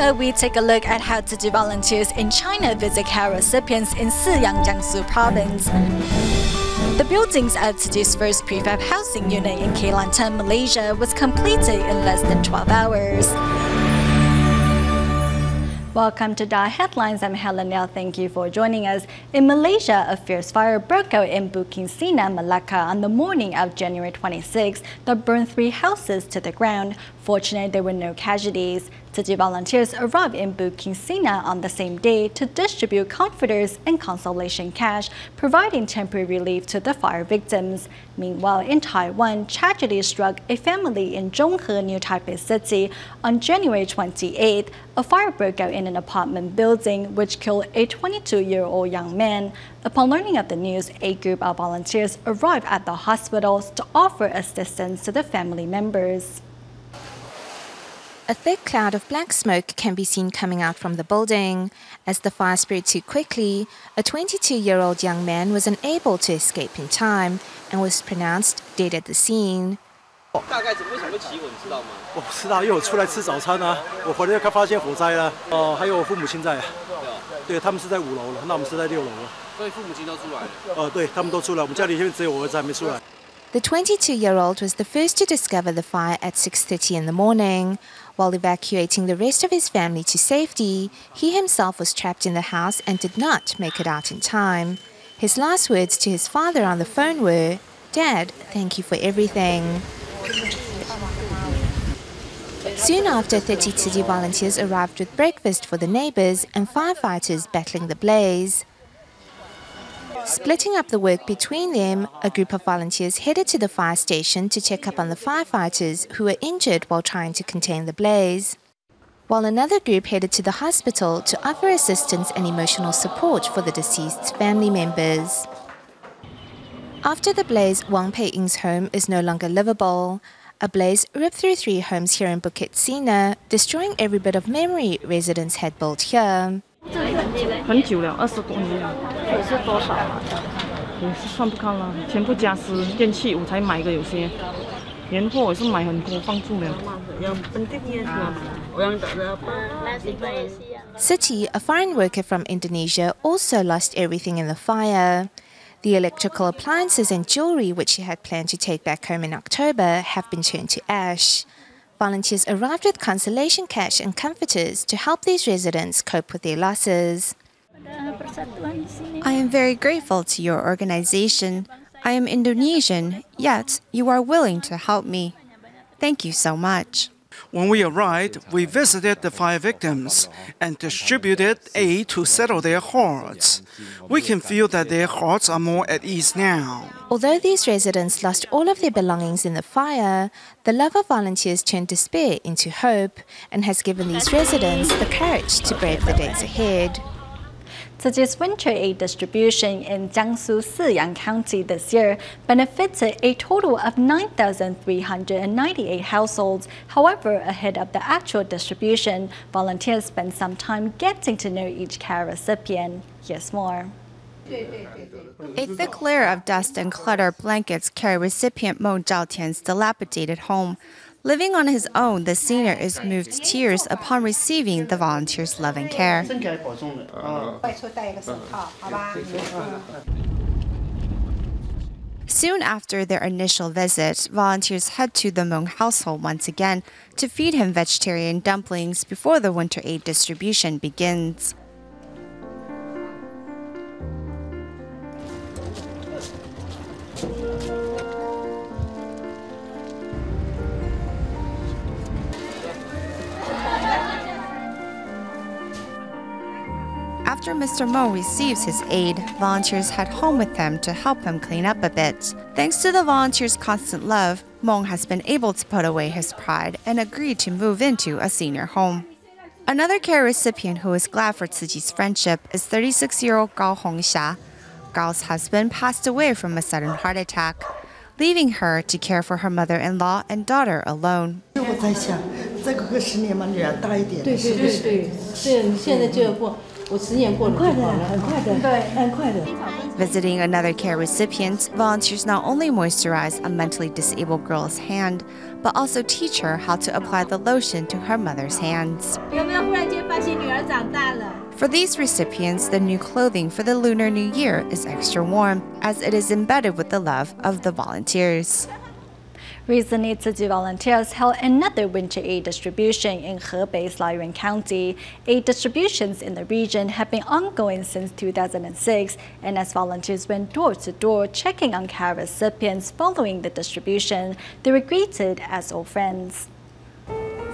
later, we take a look at how Tzu Chi volunteers in China visit care recipients in Siyang, Jiangsu Province. The buildings at Tzu Chi's first prefab housing unit in Kelantan, Malaysia was completed in less than 12 hours. Welcome to DaAi Headlines. I'm Helen Liao. Thank you for joining us. In Malaysia, a fierce fire broke out in Bukit Sina, Malacca on the morning of January 26 that burned 3 houses to the ground. Fortunately, there were no casualties. Tzu Chi volunteers arrived in Bukit Sina on the same day to distribute comforters and consolation cash, providing temporary relief to the fire victims. Meanwhile, in Taiwan, tragedy struck a family in Zhonghe, New Taipei City. On January 28, a fire broke out in an apartment building, which killed a 22-year-old young man. Upon learning of the news, a group of volunteers arrived at the hospitals to offer assistance to the family members. A thick cloud of black smoke can be seen coming out from the building. As the fire spread too quickly, a 22-year-old young man was unable to escape in time and was pronounced dead at the scene. 大概怎么为什么会起火，你知道吗？我不知道，因为我出来吃早餐啊，我回来就发现火灾了。还有我父母亲在，对，他们是在5楼了，那我们是在6楼了。所以父母亲都出来了。对，他们都出来，我们家里现在只有我儿子还没出来。 The 22-year-old was the first to discover the fire at 6:30 in the morning. While evacuating the rest of his family to safety, he himself was trapped in the house and did not make it out in time. His last words to his father on the phone were, "Dad, thank you for everything." Soon after, 30 Tzu Chi volunteers arrived with breakfast for the neighbors and firefighters battling the blaze. Splitting up the work between them, a group of volunteers headed to the fire station to check up on the firefighters who were injured while trying to contain the blaze, while another group headed to the hospital to offer assistance and emotional support for the deceased's family members. After the blaze, Wang Pei-ing's home is no longer livable. A blaze ripped through 3 homes here in Bukit Sina, destroying every bit of memory residents had built here. 很久了，20多年了。是多少啊？也是算不看了，全部家私电器我才买个有些，年货我是买很多放住了。Siti, a foreign worker from Indonesia, also lost everything in the fire. The electrical appliances and jewelry which she had planned to take back home in October have been turned to ash. Volunteers arrived with consolation cash and comforters to help these residents cope with their losses. I am very grateful to your organization. I am Indonesian, yet you are willing to help me. Thank you so much. When we arrived, we visited the fire victims and distributed aid to settle their hearts. We can feel that their hearts are more at ease now. Although these residents lost all of their belongings in the fire, the love of volunteers turned despair into hope and has given these residents the courage to brave the days ahead. Tzu Chi's winter aid distribution in Jiangsu Siyang County this year benefited a total of 9,398 households. However, ahead of the actual distribution, volunteers spent some time getting to know each care recipient. Here's more. A thick layer of dust and clutter blankets care recipient Mo Zhaotian's dilapidated home. Living on his own, the senior is moved to tears upon receiving the volunteers' love and care. Soon after their initial visit, volunteers head to the Hmong household once again to feed him vegetarian dumplings before the winter aid distribution begins. After Mr. Mo receives his aid, volunteers head home with him to help him clean up a bit. Thanks to the volunteers' constant love, Mong has been able to put away his pride and agreed to move into a senior home. Another care recipient who is glad for Tzu Chi's friendship is 36-year-old Gao Hongxia. Gao's husband passed away from a sudden heart attack, leaving her to care for her mother-in-law and daughter alone. Visiting another care recipient, volunteers not only moisturize a mentally disabled girl's hand, but also teach her how to apply the lotion to her mother's hands. For these recipients, the new clothing for the Lunar New Year is extra warm, as it is embedded with the love of the volunteers. Recently, Tzu Chi volunteers held another winter aid distribution in Hebei Xiaoyuan County. Aid distributions in the region have been ongoing since 2006, and as volunteers went door to door checking on care recipients following the distribution, they were greeted as old friends.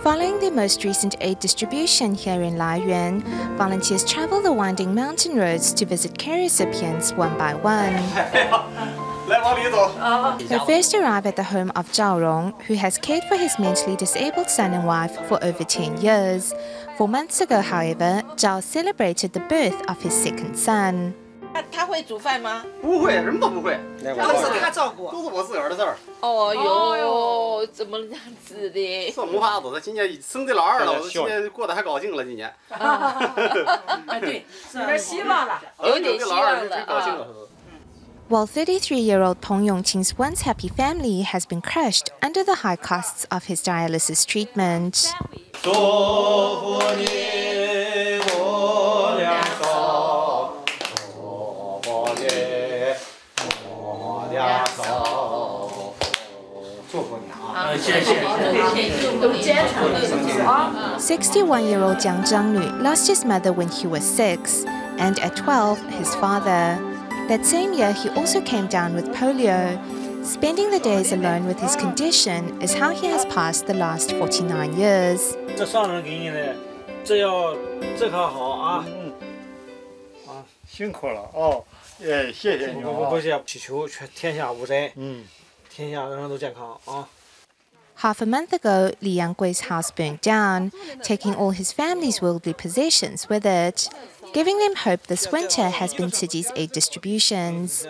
Following the most recent aid distribution here in Laiyuan, volunteers travel the winding mountain roads to visit care recipients one by one. They first arrive at the home of Zhao Rong, who has cared for his mentally disabled son and wife for over 10 years. 4 months ago, however, Zhao celebrated the birth of his second son. 他会煮饭吗？不会，什么都不会，都是他照顾，都是我自个儿的事儿。哦哟，怎么这样子的？这没法子，他今年生的老二了，我今年过得还高兴了，今年。啊，对，有点希望了，有点希望了。While 33-year-old Peng Yongqing's once happy family has been crushed under the high costs of his dialysis treatment. Ah. 61-year-old Jiang Zhanglu lost his mother when he was 6, and at 12, his father. That same year, he also came down with polio. Spending the days alone with his condition is how he has passed the last 49 years. 这上人给你的，这要这可好啊！辛苦了哦，谢谢你。不谢，祈求全天下无灾，天下人人都健康啊。 Half a month ago, Li Yanggui's house burned down, taking all his family's worldly possessions with it. Giving them hope this winter has been Tzu Chi's aid distributions.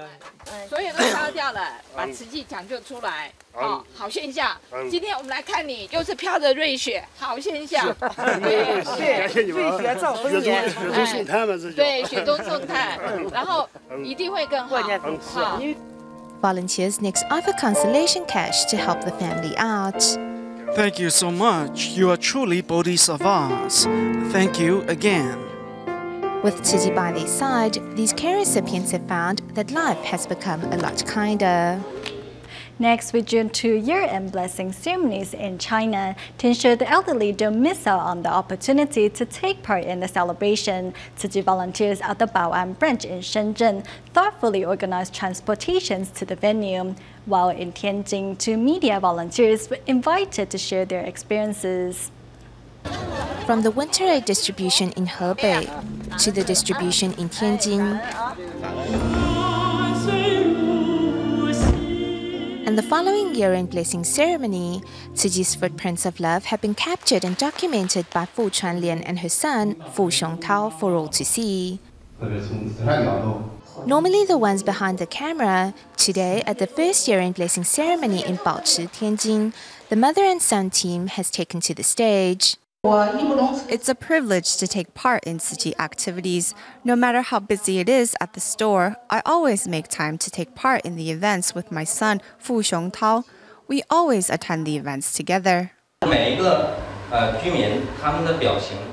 所有都烧掉了，把慈济抢救出来，好现象。今天我们来看你，又是飘着瑞雪，好现象。对，瑞雪兆丰年，雪中送炭嘛，这叫。对，雪中送炭，然后一定会更好。好。 Volunteers next offer consolation cash to help the family out. Thank you so much. You are truly bodhisattvas. Thank you again. With Tzu Chi by their side, these care recipients have found that life has become a lot kinder. Next, we turn to year-end blessing ceremonies in China to ensure the elderly don't miss out on the opportunity to take part in the celebration. Tzu Chi volunteers at the Bao'an branch in Shenzhen thoughtfully organized transportations to the venue, while in Tianjin, 2 media volunteers were invited to share their experiences. From the winter aid distribution in Hebei to the distribution in Tianjin, and the following year-end blessing ceremony, Tzu Chi's footprints of love have been captured and documented by Fu Chuanlian and her son, Fu Xiongtao, for all to see. Normally the ones behind the camera, today at the first year-end blessing ceremony in Baochi, Tianjin, the mother and son team has taken to the stage. It's a privilege to take part in Tzu Chi activities. No matter how busy it is at the store, I always make time to take part in the events with my son, Fu Xiongtao. We always attend the events together.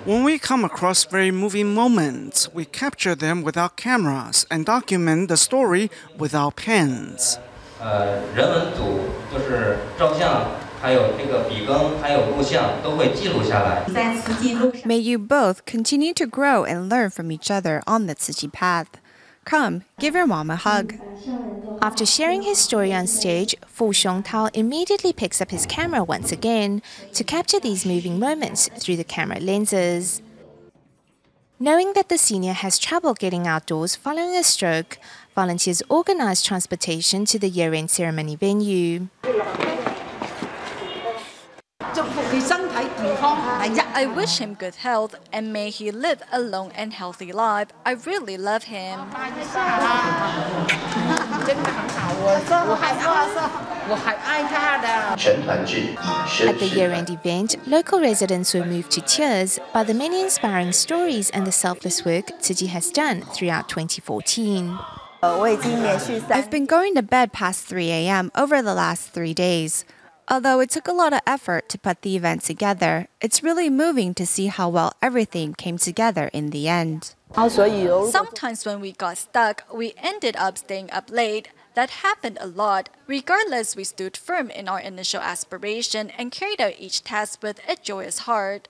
When we come across very moving moments, we capture them with our cameras and document the story with our pens. May you both continue to grow and learn from each other on the Tzu Chi path. Come, give your mom a hug. After sharing his story on stage, Fu Xiongtao immediately picks up his camera once again to capture these moving moments through the camera lenses. Knowing that the senior has trouble getting outdoors following a stroke, volunteers organize transportation to the year-end ceremony venue. I wish him good health and may he live a long and healthy life. I really love him. At the year-end event, local residents were moved to tears by the many inspiring stories and the selfless work Tzu Chi has done throughout 2014. I've been going to bed past 3 a.m. over the last 3 days. Although it took a lot of effort to put the event together, it's really moving to see how well everything came together in the end. Sometimes when we got stuck, we ended up staying up late. That happened a lot. Regardless, we stood firm in our initial aspiration and carried out each task with a joyous heart.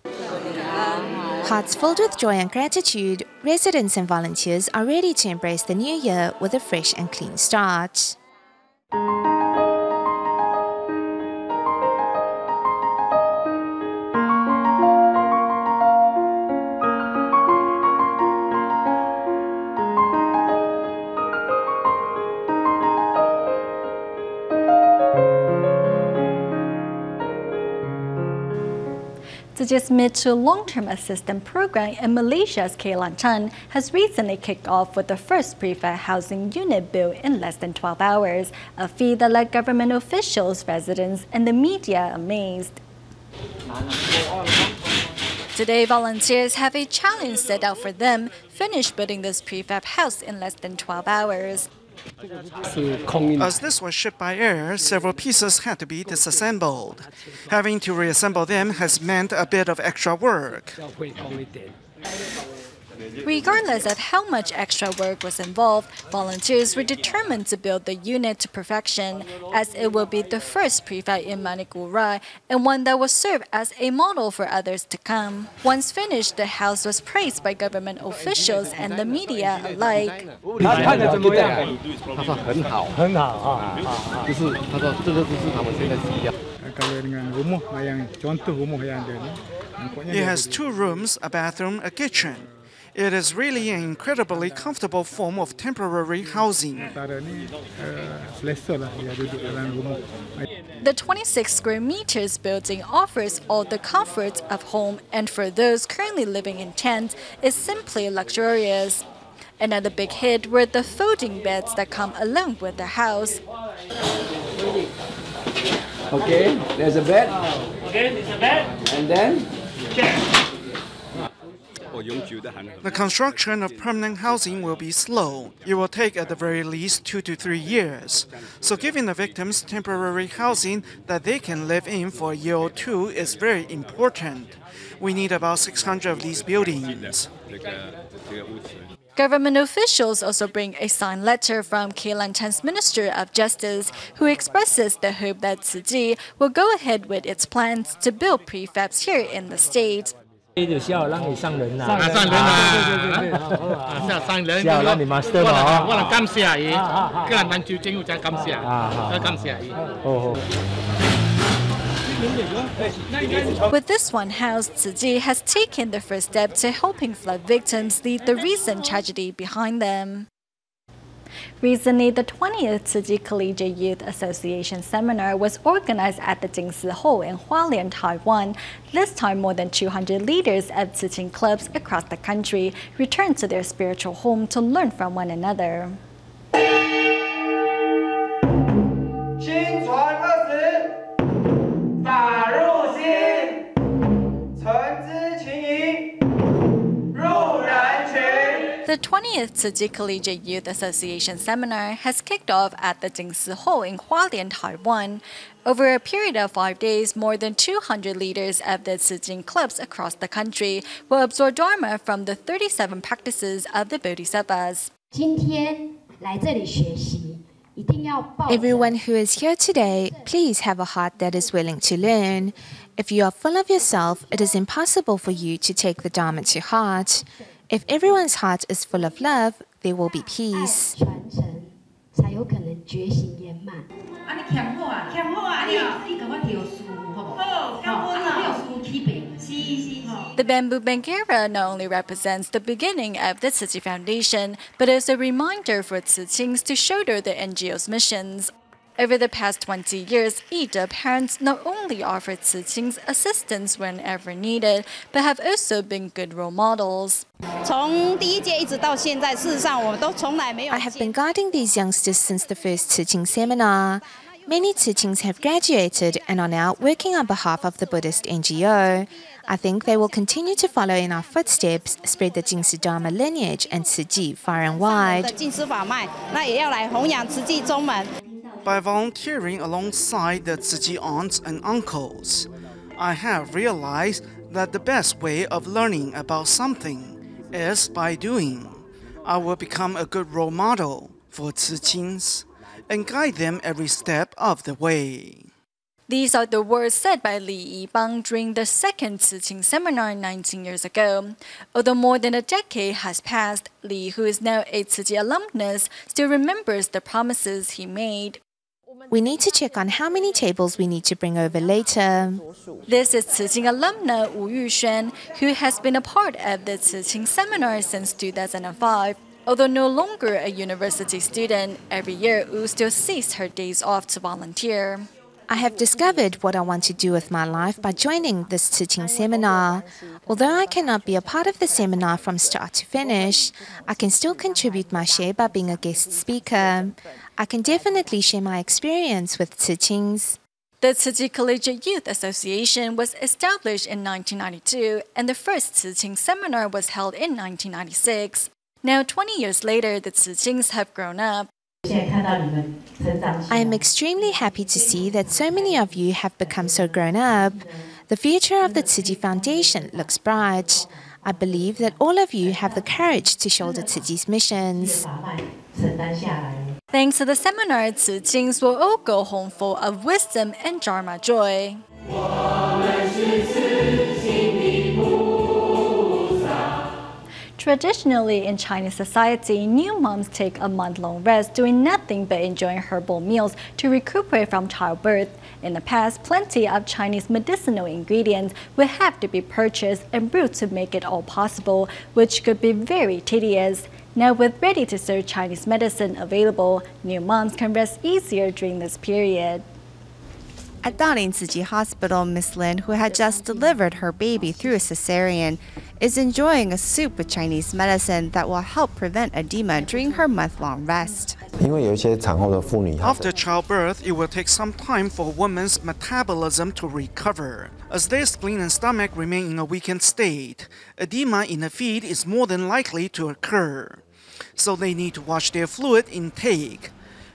Hearts filled with joy and gratitude, residents and volunteers are ready to embrace the new year with a fresh and clean start. Tzu Chi's mid to long-term assistance program in Malaysia's Kelantan has recently kicked off with the first prefab housing unit built in less than 12 hours, a feat that left government officials, residents, and the media amazed. Today, volunteers have a challenge set out for them: finish building this prefab house in less than 12 hours. As this was shipped by air, several pieces had to be disassembled. Having to reassemble them has meant a bit of extra work. Regardless of how much extra work was involved, volunteers were determined to build the unit to perfection, as it will be the first prefab in Manipur and one that will serve as a model for others to come. Once finished, the house was praised by government officials and the media alike. It has 2 rooms, a bathroom, a kitchen. It is really an incredibly comfortable form of temporary housing. The 26 square meters building offers all the comforts of home, and for those currently living in tents, is simply luxurious. Another big hit were the folding beds that come along with the house. Okay, there's a bed. Okay, there's a bed. And then? Chair. The construction of permanent housing will be slow. It will take at the very least 2 to 3 years. So giving the victims temporary housing that they can live in for a year or 2 is very important. We need about 600 of these buildings. Government officials also bring a signed letter from Kelantan's Minister of Justice, who expresses the hope that Tzu Chi will go ahead with its plans to build prefabs here in the state. 就是要让你上人呐，上人啊，上人，要让你 master 嘛，我嚟感謝伊，吉蘭丹州政府真感謝，感謝伊。With this one house, Tzu Chi has taken the first step to helping flood victims leave the recent tragedy behind them. Recently, the 20th Tzu Chi Collegiate Youth Association seminar was organized at the Jiangsu in Hualien, Taiwan. This time, more than 200 leaders of Tzu Chi clubs across the country returned to their spiritual home to learn from one another. 薪传20，法入心，诚知情谊，入人群。The 20th Tzu Chi Collegiate Youth Association seminar has kicked off at the Jiangsu in Hualien, Taiwan. Over a period of 5 days, more than 200 leaders of the Tzu Chi clubs across the country will absorb Dharma from the 37 practices of the Bodhisattvas. Everyone who is here today, please have a heart that is willing to learn. If you are full of yourself, it is impossible for you to take the Dharma to heart. If everyone's heart is full of love, there will be peace. The bamboo Bangera not only represents the beginning of the Tzu Chi Foundation, but is a reminder for Tzu Chings to shoulder the NGO's missions. Over the past 20 years, Ida parents not only offered Tzu Chings assistance whenever needed, but have also been good role models. I have been guiding these youngsters since the first Tzu Ching seminar. Many Tzu Chings have graduated and are now working on behalf of the Buddhist NGO. I think they will continue to follow in our footsteps, spread the Jiangsu Dharma lineage and Tzu Chi far and wide. By volunteering alongside the Tzu Chi aunts and uncles, I have realized that the best way of learning about something is by doing. I will become a good role model for Tzu-chins and guide them every step of the way. These are the words said by Li Yibang during the second Tzu Chi seminar 19 years ago. Although more than a decade has passed, Li, who is now a Tzu Chi alumnus, still remembers the promises he made. We need to check on how many tables we need to bring over later. This is Tzu Chi alumna Wu Yuxuan, who has been a part of the Tzu Chi seminar since 2005. Although no longer a university student, every year Wu still sees her days off to volunteer. I have discovered what I want to do with my life by joining this Tzu Chi seminar. Although I cannot be a part of the seminar from start to finish, I can still contribute my share by being a guest speaker. I can definitely share my experience with Tzu Chins. The Tzu Chi Collegiate Youth Association was established in 1992, and the first Tzu Chi seminar was held in 1996. Now, 20 years later, the Tzu Chins have grown up. I am extremely happy to see that so many of you have become so grown up. The future of the Tzu Chi Foundation looks bright. I believe that all of you have the courage to shoulder Tzu Chi's missions. Thanks to the seminar, Tzu Chins will all go home full of wisdom and Dharma joy. Traditionally, in Chinese society, new moms take a month-long rest doing nothing but enjoying herbal meals to recuperate from childbirth. In the past, plenty of Chinese medicinal ingredients would have to be purchased and brewed to make it all possible, which could be very tedious. Now, with ready-to-serve Chinese medicine available, new moms can rest easier during this period. At Dalian Tzu Chi Hospital, Miss Lin, who had just delivered her baby through a cesarean, is enjoying a soup with Chinese medicine that will help prevent edema during her month-long rest. After childbirth, it will take some time for a woman's metabolism to recover. As their spleen and stomach remain in a weakened state, edema in the feed is more than likely to occur. So they need to watch their fluid intake.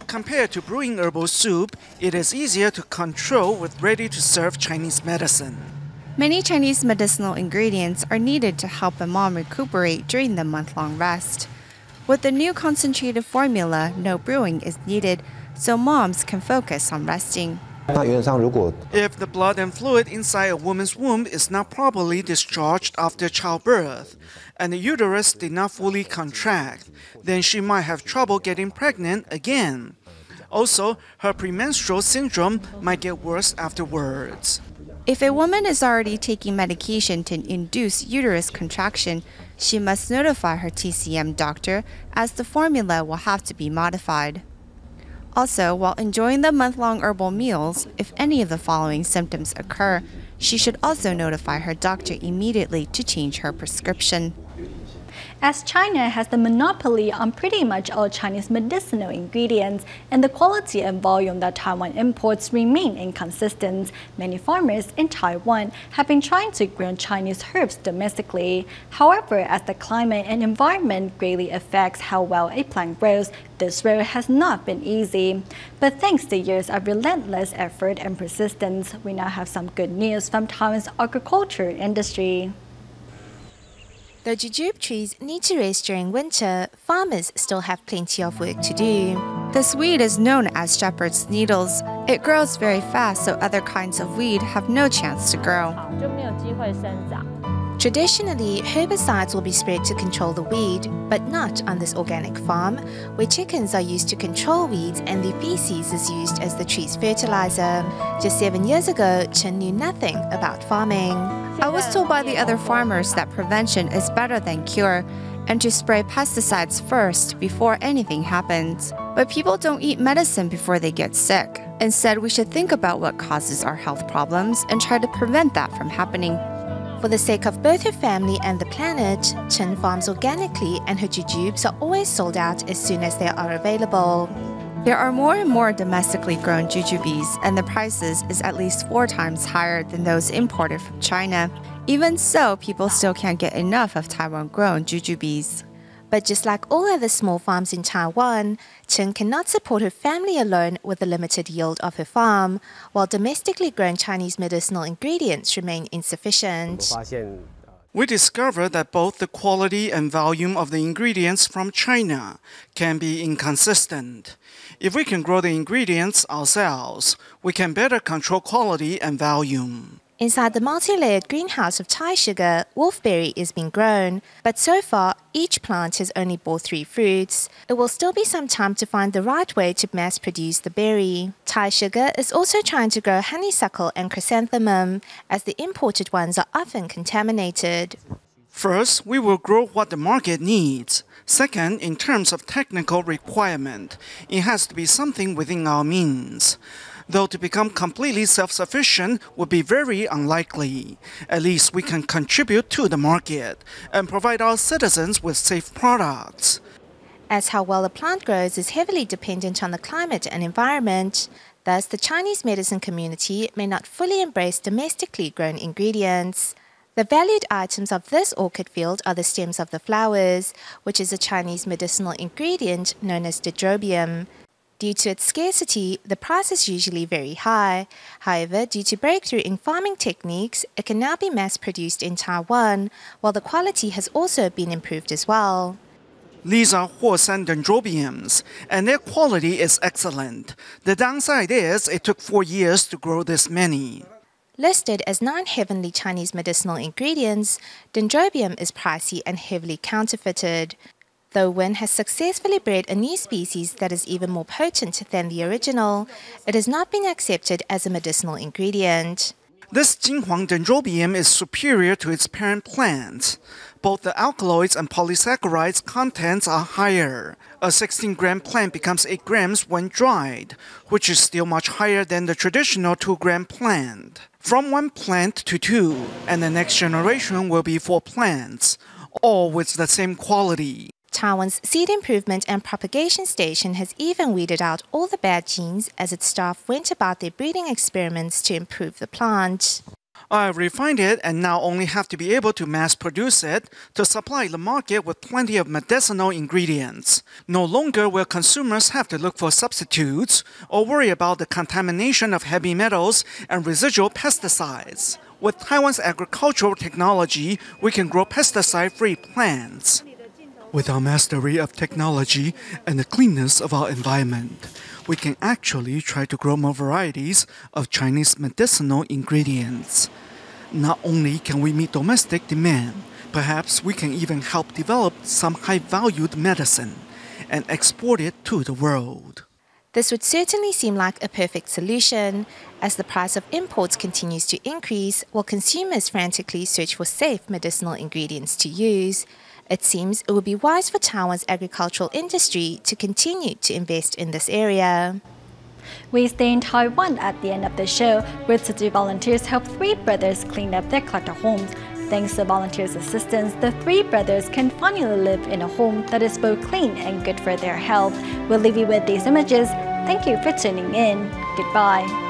Compared to brewing herbal soup, it is easier to control with ready-to-serve Chinese medicine. Many Chinese medicinal ingredients are needed to help a mom recuperate during the month-long rest. With the new concentrated formula, no brewing is needed, so moms can focus on resting. If the blood and fluid inside a woman's womb is not properly discharged after childbirth, and the uterus did not fully contract, then she might have trouble getting pregnant again. Also, her premenstrual syndrome might get worse afterwards. If a woman is already taking medication to induce uterus contraction, she must notify her TCM doctor, as the formula will have to be modified. Also, while enjoying the month-long herbal meals, if any of the following symptoms occur, she should also notify her doctor immediately to change her prescription. As China has the monopoly on pretty much all Chinese medicinal ingredients and the quality and volume that Taiwan imports remain inconsistent, many farmers in Taiwan have been trying to grow Chinese herbs domestically. However, as the climate and environment greatly affects how well a plant grows, this road has not been easy. But thanks to years of relentless effort and persistence, we now have some good news from Taiwan's agriculture industry. Though jujube trees need to rest during winter, farmers still have plenty of work to do. This weed is known as shepherd's needles. It grows very fast, so other kinds of weed have no chance to grow. Traditionally, herbicides will be sprayed to control the weed, but not on this organic farm, where chickens are used to control weeds and their feces is used as the tree's fertilizer. Just 7 years ago, Chen knew nothing about farming. I was told by the other farmers that prevention is better than cure, and to spray pesticides first before anything happens. But people don't eat medicine before they get sick. Instead, we should think about what causes our health problems and try to prevent that from happening. For the sake of both her family and the planet, Chen farms organically and her jujubes are always sold out as soon as they are available. There are more and more domestically grown jujubes, and the prices is at least 4 times higher than those imported from China. Even so, people still can't get enough of Taiwan-grown jujubes. But just like all other small farms in Taiwan, Chen cannot support her family alone with the limited yield of her farm, while domestically grown Chinese medicinal ingredients remain insufficient. We discovered that both the quality and volume of the ingredients from China can be inconsistent. If we can grow the ingredients ourselves, we can better control quality and volume. Inside the multi-layered greenhouse of Thai sugar, wolfberry is being grown, but so far each plant has only bore 3 fruits. It will still be some time to find the right way to mass produce the berry. Thai sugar is also trying to grow honeysuckle and chrysanthemum, as the imported ones are often contaminated. First, we will grow what the market needs. Second, in terms of technical requirement, it has to be something within our means. Though to become completely self-sufficient would be very unlikely. At least we can contribute to the market and provide our citizens with safe products. As how well a plant grows is heavily dependent on the climate and environment, thus the Chinese medicine community may not fully embrace domestically grown ingredients. The valued items of this orchid field are the stems of the flowers, which is a Chinese medicinal ingredient known as dendrobium. Due to its scarcity, the price is usually very high. However, due to breakthrough in farming techniques, it can now be mass-produced in Taiwan, while the quality has also been improved as well. These are Huosan dendrobiums, and their quality is excellent. The downside is it took 4 years to grow this many. Listed as 9 heavenly Chinese medicinal ingredients, dendrobium is pricey and heavily counterfeited. Though Wen has successfully bred a new species that is even more potent than the original, it has not been accepted as a medicinal ingredient. This Jinhuang dendrobium is superior to its parent plant. Both the alkaloids and polysaccharides contents are higher. A 16-gram plant becomes 8 grams when dried, which is still much higher than the traditional 2-gram plant. From 1 plant to 2, and the next generation will be 4 plants, all with the same quality. Taiwan's Seed Improvement and Propagation Station has even weeded out all the bad genes as its staff went about their breeding experiments to improve the plant. I refined it and now only have to be able to mass produce it to supply the market with plenty of medicinal ingredients. No longer will consumers have to look for substitutes or worry about the contamination of heavy metals and residual pesticides. With Taiwan's agricultural technology, we can grow pesticide-free plants. With our mastery of technology and the cleanness of our environment, we can actually try to grow more varieties of Chinese medicinal ingredients. Not only can we meet domestic demand, perhaps we can even help develop some high-valued medicine and export it to the world. This would certainly seem like a perfect solution, as the price of imports continues to increase while consumers frantically search for safe medicinal ingredients to use. It seems it would be wise for Taiwan's agricultural industry to continue to invest in this area. We stay in Taiwan at the end of the show, where Tzu Chi volunteers help 3 brothers clean up their cluttered homes. Thanks to volunteers' assistance, the 3 brothers can finally live in a home that is both clean and good for their health. We'll leave you with these images. Thank you for tuning in. Goodbye.